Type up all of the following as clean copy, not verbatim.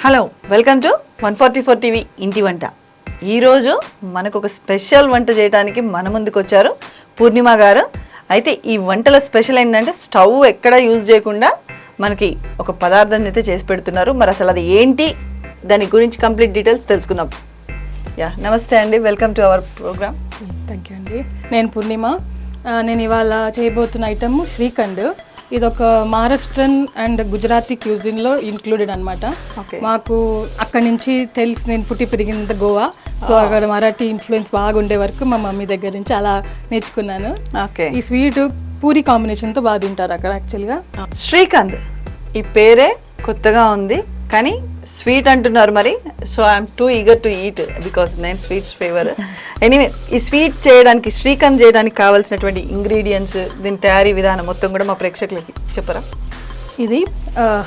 Hello, welcome to 144 TV ఇంటి వంట. ఈరోజు మనకు ఒక స్పెషల్ వంట చేయడానికి మన ముందుకు వచ్చారు పూర్ణిమ గారు. అయితే ఈ వంటలో స్పెషల్ ఏంటంటే స్టవ్ ఎక్కడ యూజ్ చేయకుండా మనకి ఒక పదార్థాన్ని అయితే చేసి పెడుతున్నారు. మరి అసలు అది ఏంటి, దాని గురించి కంప్లీట్ డీటెయిల్స్ తెలుసుకుందాం. నమస్తే అండి, welcome to our program. Thank you అండి. నేను పూర్ణిమ. నేను ఇవాళ చేయబోతున్న ఐటమ్ శ్రీఖండ్. ఇది ఒక మహారాష్ట్రన్ అండ్ గుజరాతీ క్యూజిన్లో ఇంక్లూడెడ్ అనమాట. మాకు అక్కడి నుంచి తెలిసి, నేను పుట్టి పెరిగింది గోవా, సో అక్కడ మరాఠీ ఇన్ఫ్లుయెన్స్ బాగా ఉండే వరకు మా మమ్మీ దగ్గర నుంచి అలా నేర్చుకున్నాను. ఈ స్వీట్ పూరి కాంబినేషన్తో బాగా తింటారు అక్కడ యాక్చువల్గా. శ్రీకాంత్ ఈ పేరే కొత్తగా ఉంది, కానీ స్వీట్ అంటున్నారు మరి. So I'm two eager to eat because నేను స్వీట్స్ ఫేవర్. ఎనీవే, ఈ స్వీట్ చేయడానికి, శ్రీకాంత్ చేయడానికి కావాల్సినటువంటి ఇంగ్రీడియంట్స్, దీని తయారీ విధానం మొత్తం కూడా మా ప్రేక్షకులకి చెప్పరా? ఇది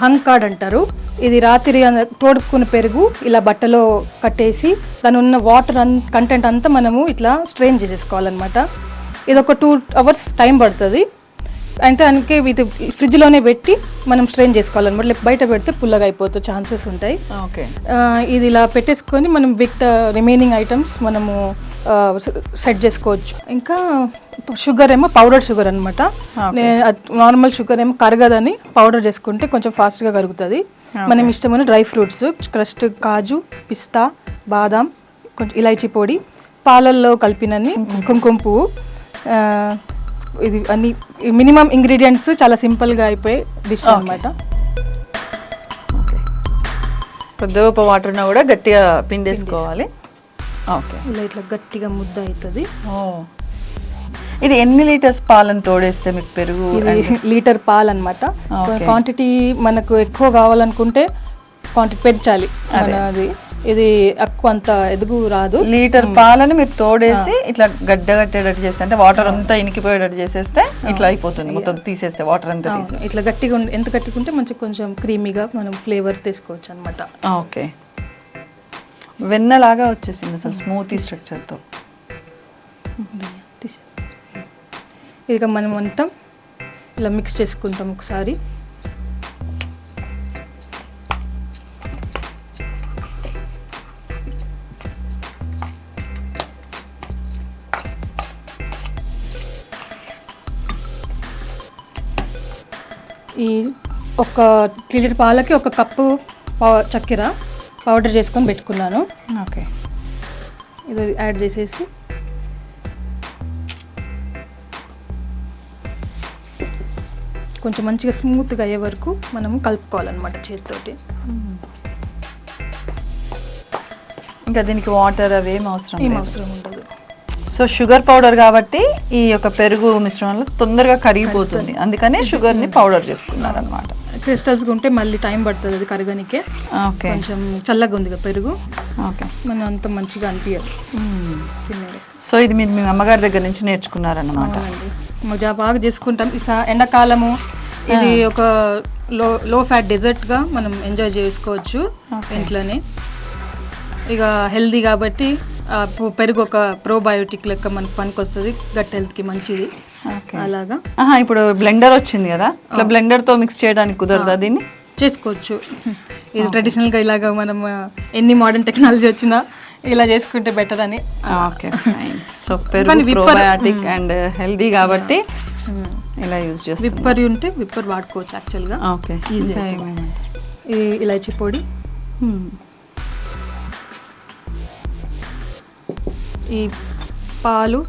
హంకాడ్ అంటారు. ఇది రాత్రి తోడుకున్న పెరుగు ఇలా బట్టలో కట్టేసి దాని ఉన్న వాటర్ కంటెంట్ అంతా మనము ఇట్లా స్ట్రెయిన్ చేసేసుకోవాలన్నమాట. ఇది ఒక 2 hours టైం పడుతుంది. అయితే అందుకే ఇది ఫ్రిడ్జ్లోనే పెట్టి మనం స్ట్రెయిన్ చేసుకోవాలన్నమాట. లేకపోతే బయట పెడితే పుల్లగా అయిపోతే ఛాన్సెస్ ఉంటాయి. ఓకే, ఇది ఇలా పెట్టేసుకొని మనం విత్ రిమైనింగ్ ఐటమ్స్ మనము సెట్ చేసుకోవచ్చు. ఇంకా షుగర్ ఏమో పౌడర్ షుగర్ అనమాట. నార్మల్ షుగర్ ఏమో కరగదని పౌడర్ చేసుకుంటే కొంచెం ఫాస్ట్గా కరుగుతుంది. మనం ఇష్టమైన డ్రై ఫ్రూట్స్, క్రస్ట్, కాజు, పిస్తా, బాదాం, కొంచెం ఇలాచీ పొడి, పాలల్లో కలిపినన్ని, కుంకుమ పువ్వు, ఇది అన్ని మినిమం ఇంగ్రీడియంట్స్. చాలా సింపుల్గా అయిపోయే డిష్ అనమాట. కొద్దిగా వాటర్ ఉన్నా కూడా గట్టిగా పిండేసుకోవాలి. ఓకే, ఇలా ఇట్లా గట్టిగా ముద్ద అవుతుంది. ఇది ఎన్ని లీటర్స్ పాలను తోడేస్తే మీకు పెరుగు? ఇది లీటర్ పాలు అనమాట. క్వాంటిటీ మనకు ఎక్కువ కావాలనుకుంటే క్వాంటిటీ పెంచాలి అది. ఇది ఎక్కువ అంత ఎదుగు రాదు. లీటర్ పాలని మీరు తోడేసి ఇట్లా గడ్డ కట్టేటట్టు చేస్తే, అంటే వాటర్ అంతా ఇనికిపోయేటట్టు చేసేస్తే ఇట్లా అయిపోతుంది. మొత్తం తీసేస్తే వాటర్ అంతా ఇట్లా గట్టిగా ఎంత గట్టిగా ఉంటే మంచి కొంచెం క్రీమీగా మనం ఫ్లేవర్ తీసుకోవచ్చు అనమాట. ఓకే, వెన్నలాగా వచ్చేసింది అసలు స్మూతీ స్ట్రక్చర్తో. ఇక మనం అంతా ఇలా మిక్స్ చేసుకుంటాం ఒకసారి. ఈ ఒక లీటర్ పాలకి 1 కప్పు చక్కెర పౌడర్ చేసుకొని పెట్టుకున్నాను. ఓకే, ఇది యాడ్ చేసేసి కొంచెం మంచిగా స్మూత్గా అయ్యే వరకు మనము కలుపుకోవాలన్నమాట చేతితోటి. ఇంకా దీనికి వాటర్ అవేం అవసరం ఉండదు. సో షుగర్ పౌడర్ కాబట్టి ఈ యొక్క పెరుగు మిశ్రమంలో తొందరగా కరిగిపోతుంది, అందుకనే షుగర్ని పౌడర్ చేసుకున్నారు అనమాట. క్రిస్టల్స్గా ఉంటే మళ్ళీ టైం పడుతుంది అది కరగనికే. ఓకే, కొంచెం చల్లగా ఉంది పెరుగు. ఓకే, మనం అంత మంచిగా అనిపించదు తినేది. సో ఇది మీరు మీ అమ్మగారి దగ్గర నుంచి నేర్చుకున్నారన్నమాట. బాగా చేసుకుంటాం. ఈ ఎండాకాలము ఇది ఒక లో ఫ్యాట్ డెజర్ట్గా మనం ఎంజాయ్ చేసుకోవచ్చు ఇంట్లోనే. ఇక హెల్దీ కాబట్టి పెరుగు ఒక ప్రోబయోటిక్ లెక్క మనకు పనికి వస్తుంది, గట్ హెల్త్కి మంచిది. అలాగా ఇప్పుడు బ్లెండర్ వచ్చింది కదా, ఇట్లా బ్లెండర్తో మిక్స్ చేయడానికి కుదరదా? దీన్ని చేసుకోవచ్చు. ఇది ట్రెడిషనల్గా ఇలాగా మనం ఎన్ని మోడర్న్ టెక్నాలజీ వచ్చినా ఇలా చేసుకుంటే బెటర్ అని. ఓకే, సో పెరుగు ప్రోబయోటిక్ అండ్ హెల్దీ కాబట్టి ఇలా యూజ్ చేస్తాం. విప్పర్ ఉంటే విప్పర్ వాడుకోవచ్చు యాక్చువల్గా. Okay, easy. ఈ ఇలాచీ పొడి, ఈ పాలు,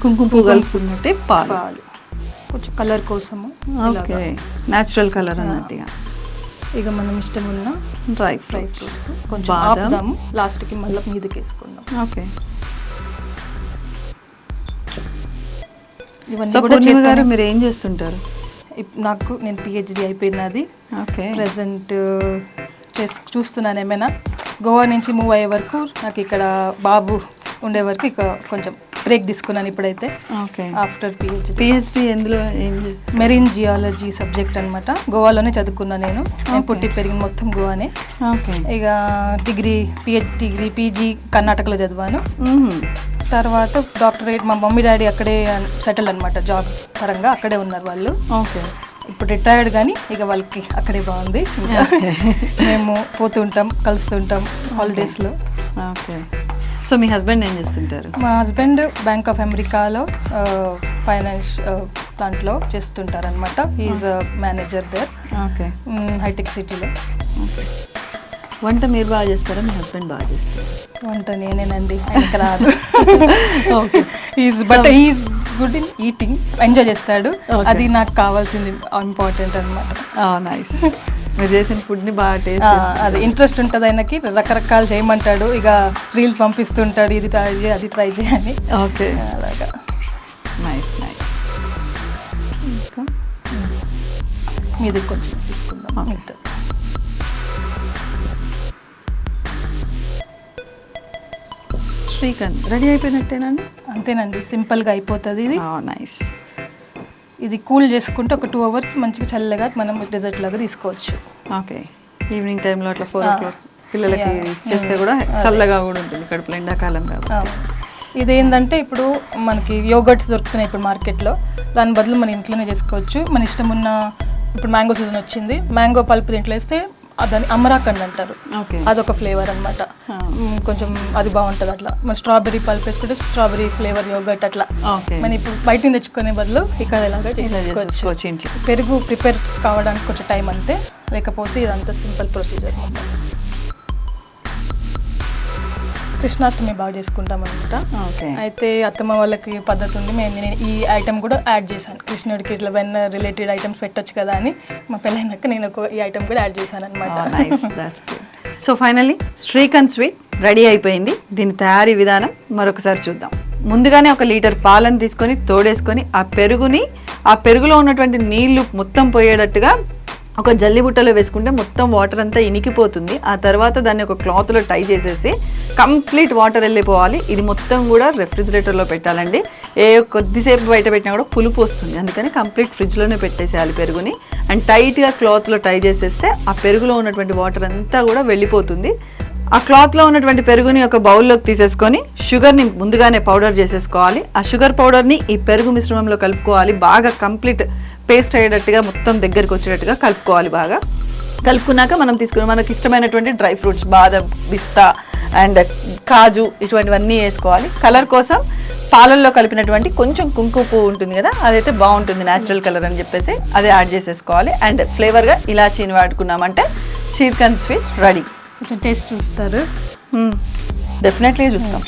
కుంకుమ పువ్వు కలుపుకున్నట్టే పాలు కొంచెం కలర్ కోసము. ఓకే, న్యాచురల్ కలర్ అన్నట్టుగా. ఇక మనం ఇష్టం ఉన్న డ్రై ఫ్రూట్స్ కొంచెం ఆపుదాము, లాస్ట్కి మళ్ళీ మీదకి వేసుకుందాం. ఓకే, ఇవన్నీ కూడా గారు మీరు ఏం చేస్తుంటారు? నేను PhD అయిపోయినది. ఓకే, ప్రెసెంట్ చూస్తున్నాను. ఏమైనా గోవా నుంచి మూవ్ అయ్యే వరకు, నాకు ఇక్కడ బాబు ఉండే వరకు ఇక కొంచెం బ్రేక్ తీసుకున్నాను ఇప్పుడైతే. ఓకే, ఆఫ్టర్ PhD ఎందులో? మెరీన్ జియాలజీ సబ్జెక్ట్ అనమాట. గోవాలోనే చదువుకున్నాను నేను పుట్టి పెరిగిన మొత్తం గోవానే. ఓకే, ఇక డిగ్రీ PG కర్ణాటకలో చదివాను. తర్వాత డాక్టరేట్, మా మమ్మీ డాడీ అక్కడే సెటిల్ అనమాట, జాబ్ పరంగా అక్కడే ఉన్నారు వాళ్ళు. ఓకే, ఇప్పుడు రిటైర్డ్ కానీ ఇక వాళ్ళకి అక్కడే బాగుంది. ఇంకా మేము పోతుంటాం, కలుస్తుంటాం హాలిడేస్లో. ఓకే. సో మీ హస్బెండ్ ఏం చేస్తుంటారు? మా హస్బెండ్ బ్యాంక్ ఆఫ్ అమెరికాలో ఫైనాన్స్ దాంట్లో చేస్తుంటారు అనమాట. Is manager there. Okay. Hitech సిటీలో. ఓకే. వంట మీరు బాగా చేస్తారా, మీ హస్బెండ్ బాగా చేస్తారా? వంట నేనేనండి, ఆయనకి రాదు. But is good in eating, enjoy చేస్తాడు. అది నాకు కావాల్సింది ఇంపార్టెంట్ అనమాట. నైస్. మీరు చేసిన ఫుడ్ని బాగా టేస్ట్ అది ఇంట్రెస్ట్ ఉంటుంది ఆయనకి. రకరకాలు చేయమంటాడు, ఇక రీల్స్ పంపిస్తుంటాడు, ఇది ట్రై చేయి అది ట్రై చేయని. ఓకే. అలాగా. Nice nice. ఇంకా మీది కొంచెం తీసుకుందాం. ఇంత శ్రీకాంత్ రెడీ అయిపోయినట్టేనండి? అంతేనండి, సింపుల్గా అయిపోతుంది ఇది. నైస్. ఇది కూల్ చేసుకుంటే ఒక 2 hours మంచిగా చల్లగా మనం డెజర్ట్ లాగా తీసుకోవచ్చు. ఓకే. ఈవినింగ్ టైంలో అట్లా 4 o'clock పిల్లలకి చేస్తే కూడా చల్లగా కూడా ఉంటుంది కడుపులో, ఎండాకాలం కాబట్టి. ఇదేంటంటే ఇప్పుడు మనకి యోగర్ట్స్ దొరుకుతున్నాయి ఇప్పుడు మార్కెట్లో, దాని బదులు మనం ఇంట్లోనే చేసుకోవచ్చు. మన ఇష్టం ఉన్న, ఇప్పుడు మ్యాంగో సీజన్ వచ్చింది, మ్యాంగో పల్ప్ దీంట్లో వేస్తే దాన్ని అమరాకండ్ అంటారు. అదొక ఫ్లేవర్ అనమాట, కొంచెం అది బాగుంటుంది. అట్లా మన స్ట్రాబెర్రీ పల్ప్ వేసుకుంటే స్ట్రాబెర్రీ ఫ్లేవర్ యోగర్ట్ అట్లా. మనం ఇప్పుడు బయట తెచ్చుకునే బదులు ఇక్కడ ఇలాగా చేసుకోవచ్చు ఇంట్లో. పెరుగు ప్రిపేర్ కావడానికి కొంచెం టైం అంతే, లేకపోతే ఇదంతా సింపుల్ ప్రొసీజర్ అనమాట. కృష్ణాష్టమి బాగా చేసుకుంటాం అనమాట. అయితే అత్తమ్మ వాళ్ళకి పద్ధతి ఉంది, నేను ఈ ఐటమ్ కూడా యాడ్ చేశాను. కృష్ణుడికి ఇట్లా వెన్న రిలేటెడ్ ఐటమ్స్ పెట్టచ్చు కదా అని మా పెళ్ళైనాక నేను ఈ ఐటమ్ కూడా యాడ్ చేశాను అనమాట. So finally Srikanth sweet ready అయిపోయింది. దీని తయారీ విధానం మరొకసారి చూద్దాం. ముందుగానే 1 లీటర్ పాలను తీసుకొని తోడేసుకొని ఆ పెరుగులో ఉన్నటువంటి నీళ్లు మొత్తం పోయేటట్టుగా ఒక జల్లిబుట్టలో వేసుకుంటే మొత్తం వాటర్ అంతా ఇనికిపోతుంది. ఆ తర్వాత దాన్ని ఒక క్లాత్లో టై చేసేసి కంప్లీట్ వాటర్ వెళ్ళిపోవాలి. ఇది మొత్తం కూడా రెఫ్రిజిరేటర్లో పెట్టాలండి. కొద్దిసేపు బయట పెట్టినా కూడా పులుపు వస్తుంది, అందుకని కంప్లీట్ ఫ్రిడ్జ్లోనే పెట్టేసేయాలి పెరుగుని. అండ్ టైట్గా క్లాత్లో టై చేసేస్తే ఆ పెరుగులో ఉన్నటువంటి వాటర్ అంతా కూడా వెళ్ళిపోతుంది. ఆ క్లాత్లో ఉన్నటువంటి పెరుగుని ఒక బౌల్లోకి తీసేసుకొని షుగర్ని ముందుగానే పౌడర్ చేసేసుకోవాలి. ఆ షుగర్ పౌడర్ని ఈ పెరుగు మిశ్రమంలో కలుపుకోవాలి. బాగా కంప్లీట్ పేస్ట్ అయ్యేటట్టుగా మొత్తం దగ్గరికి వచ్చేటట్టుగా కలుపుకోవాలి. బాగా కలుపుకున్నాక మనం తీసుకుని మనకి ఇష్టమైనటువంటి డ్రై ఫ్రూట్స్, బాదం, పిస్తా అండ్ కాజు ఇటువంటివన్నీ వేసుకోవాలి. కలర్ కోసం పాలల్లో కలిపినటువంటి కొంచెం కుంకుమ పువ్వు ఉంటుంది కదా, అదైతే బాగుంటుంది న్యాచురల్ కలర్ అని చెప్పేసి అది యాడ్ చేసేసుకోవాలి. అండ్ ఫ్లేవర్గా ఇలాచీని వాడుకున్నామంటే శ్రీకాంత్ స్వీట్ రెడీ. కొంచెం టేస్ట్ చూస్తారు? డెఫినెట్లీ చూస్తాం.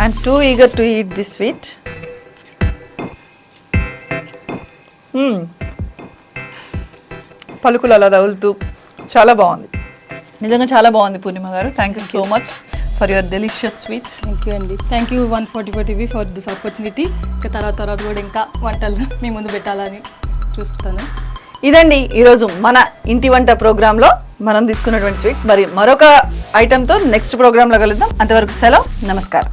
I'm too eager to eat this sweet. పలుకులు అలా తగులుతూ చాలా బాగుంది, నిజంగా చాలా బాగుంది పూర్ణిమ గారు. Thank you so much for your delicious sweet. Thank you అండి. Thank you 144 TV for this opportunity. ఇంకా తర్వాత కూడా ఇంకా వంటలు మీ ముందు పెట్టాలని చూస్తాను. ఇదండి ఈరోజు మన ఇంటి వంట ప్రోగ్రాంలో మనం తీసుకున్నటువంటి స్వీట్. మరి మరొక ఐటెంతో నెక్స్ట్ ప్రోగ్రాంలో కలుద్దాం. అంతవరకు సెలవు, నమస్కారం.